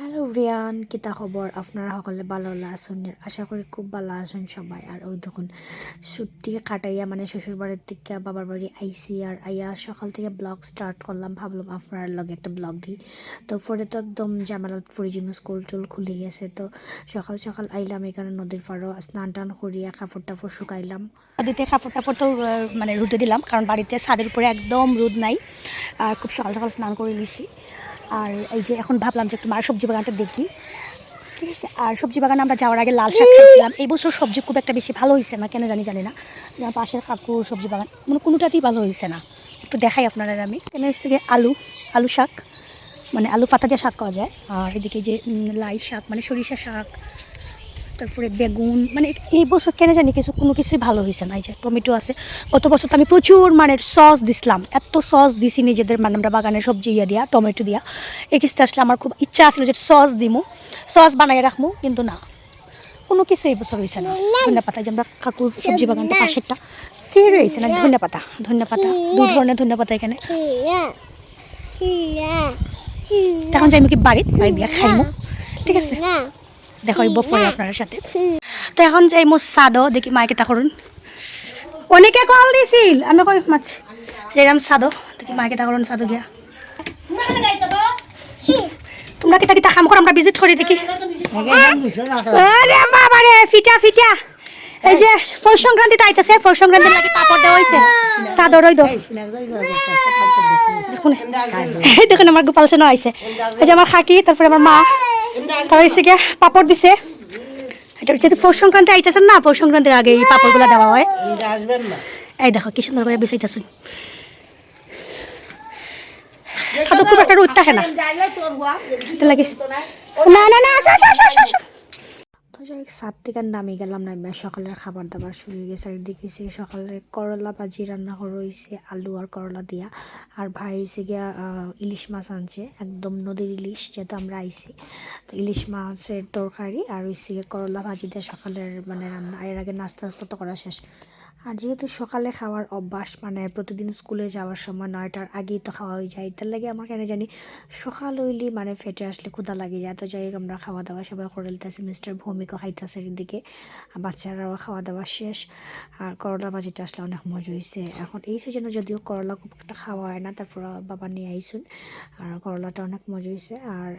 Hello Riyan, কিতা খবর? আপনারা সকলে ভালো আছেন? আশা করি খুব ভালো আছেন সবাই। আর ওই দেখুন ছুটি কাটাইয়া মানে শ্বশুর বাড়ির থেকে বাবার বাড়ি আইসি, আর আইয়া সকাল থেকে ব্লগ স্টার্ট করলাম। ভাবলাম আপনার লগে একটা ব্লগ দিই। তো পরে তো একদম জামালত পরিজিম স্কুল টুল খুলে গেছে। তো সকাল সকাল আইলাম এখানে নদীর পাড়ও, স্নান টান করিয়া কাপড় টাপড় শুকাইলাম। নদীতে কাপড় টাপড় তো মানে রোদে দিলাম, কারণ বাড়িতে ছাদের উপরে একদম রোদ নাই। আর খুব সকাল সকাল স্নান করে নিছি। আর এই যে এখন ভাবলাম যে একটু মার সবজি বাগানটা দেখি, ঠিক আছে। আর সবজি বাগানে আমরা যাওয়ার আগে লাল শাক খাইছিলাম। এই বছর সবজি খুব একটা বেশি ভালো হয়েছে না, কেন জানি না। যেমন পাশের কাকুর সবজি বাগান মানে কোনোটাতেই ভালো হয়েছে না। একটু দেখাই আপনারা। আমি কেন হচ্ছে গিয়ে আলু শাক, মানে আলু পাতা দিয়ে শাক খাওয়া যায়। আর এদিকে যে লাই শাক মানে সরিষা শাক, তারপরে বেগুন, মানে এই বছর কেন জানি কোনো কিছুই ভালো হয়েছে না। এই যে টমেটো আছে, গত বছর তো আমি প্রচুর মানে সস দিছিলাম, এত সস দিছি নিজেদের মানে আমরা বাগানের সবজি দিয়া টমেটো দিয়া। এই কিস্তে আসলে আমার খুব ইচ্ছা আসলে যে সস দিমু, সস বানাই রাখবো, কিন্তু না, কোনো কিছু এই বছর হয়েছে না। ধনিয়া পাতা, যে আমরা কাকুর সবজি বাগানটা পাশেরটা কে রয়েছে না, ধনিয়া পাতা দু ধরনের ধনিয়া পাতা এখানে। এখন যাই কি বাড়ি দিয়া খাইমু, ঠিক আছে। দেখাইব পরে আপনার সাথে। তো এখন যাই মোর সাদো দেখি মাইকে তা করুন। অনেকে কল দিছিল, আমি কই মাছ যেরাম সাদো দেখি মাইকে তা করুন। সাদো গিয়া তোমরা কিতা কিতা কাম করো, আমরা ভিজিট করি দেখি। আরে বাবা রে, ফিটা ফিটা। এই যে পৌষ সংক্রান্তি আইতাছে, পৌষ সংক্রান্তির লাগি পাপড় দেওয়া হইছে। সাদো রই দো দেখুন, দেখুন আমার গোপাল সোনা আইছে। এই যে আমার খাকি, তারপরে আমার মা, তারপর হইছে গিয়া পাপড় দিছে। এটা যেহেতু পৌষ সংক্রান্তি আইতেছেন না, পৌষ সংক্রান্তির আগে এই পাপড়গুলো দেওয়া হয়। এই দেখো কি সুন্দর করে বেচাইতেছুন। সাদা খুব একটা রোদ থাকে না, লাগে না না না। তো যাই সাত থেকে নামি গেলাম, নামিয়া সকালের খাবার দাবার শুরু হয়ে গেছে। আর দেখেছি সকালে করলা ভাজি রান্না করা হয়েছে, আলু আর করলা দিয়া। আর ভাই হয়েছে গিয়া ইলিশ মাছ আনছে, একদম নদীর ইলিশ, যেহেতু আমরা আইছি। তো ইলিশ মাছের তরকারি আর হয়েছে গিয়ে করলা ভাজি দিয়ে সকালের মানে রান্না। এর আগে নাস্তা তো করা শেষ। আর যেহেতু সকালে খাওয়ার অভ্যাস, মানে প্রতিদিন স্কুলে যাওয়ার সময় 9টার আগেই তো খাওয়া হয়ে যায়, তার লাগে আমার কেন জানি সকাল হইলে মানে ফেটে আসলে ক্ষুধা লাগে যায়। তো যাই হোক আমরা খাওয়া দাওয়া সবাই করে নিতেছি। মিস্টার ভৌমিকও খাইতেছে এদিকে, বাচ্চারাও খাওয়া দাওয়া শেষ। আর করলা ভাজিটা আসলে অনেক মজা হয়েছে। এখন এই সিজনে যদিও করলা খুব একটা খাওয়া হয় না, তারপর বাবা নিয়ে আইসুন। আর করলাটা অনেক মজা হয়েছে। আর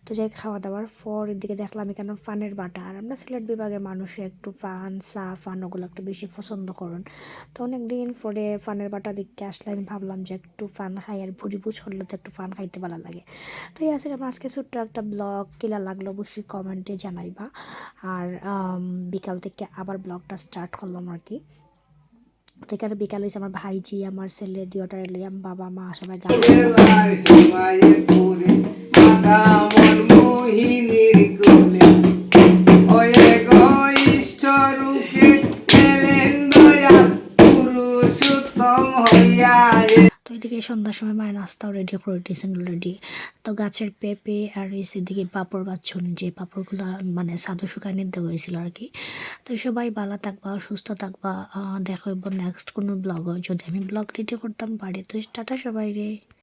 তো যাই খাওয়া দাওয়ার পর এদিকে দেখলাম এখানে পানের বাটা। আর আমরা সিলেট বিভাগের মানুষে একটু পান চা ফান ওগুলো একটু বেশি পছন্দ করুন। তো অনেক দিন পরে ফানের বাটা দেখতে আসলে আমি ভাবলাম যে একটু ফান খাই, আর ভুড়ি বুঝ করলে তো একটু ফান খাইতে ভালো লাগে। তো এই আসলে আমার আজকে ছোট্ট একটা ব্লগ কিলা লাগলো অবশ্যই কমেন্টে জানাইবা। আর বিকাল থেকে আবার ব্লগটা স্টার্ট করলাম আর কি। তো এখানে বিকাল হয়েছে, আমার ভাইজি, আমার ছেলে দিওটার লিয়াম, বাবা মা সবাই গান তো এদিকে সন্ধ্যার সময় মায়ের নাস্তাও রেডি করে দিয়েছেন অলরেডি। তো গাছের পেঁপে আর এদিকে পাঁপড় বাচ্ছুন, যে পাঁপড়গুলো মানে সাদু শুকানি দেওয়া হয়েছিল আর কি। তো সবাই ভালো থাকবা, সুস্থ থাকবা। দেখা হইব নেক্সট কোনো ব্লগও, যদি আমি ব্লগ রেডি করতাম পারি। তো টাটা সবাই রে।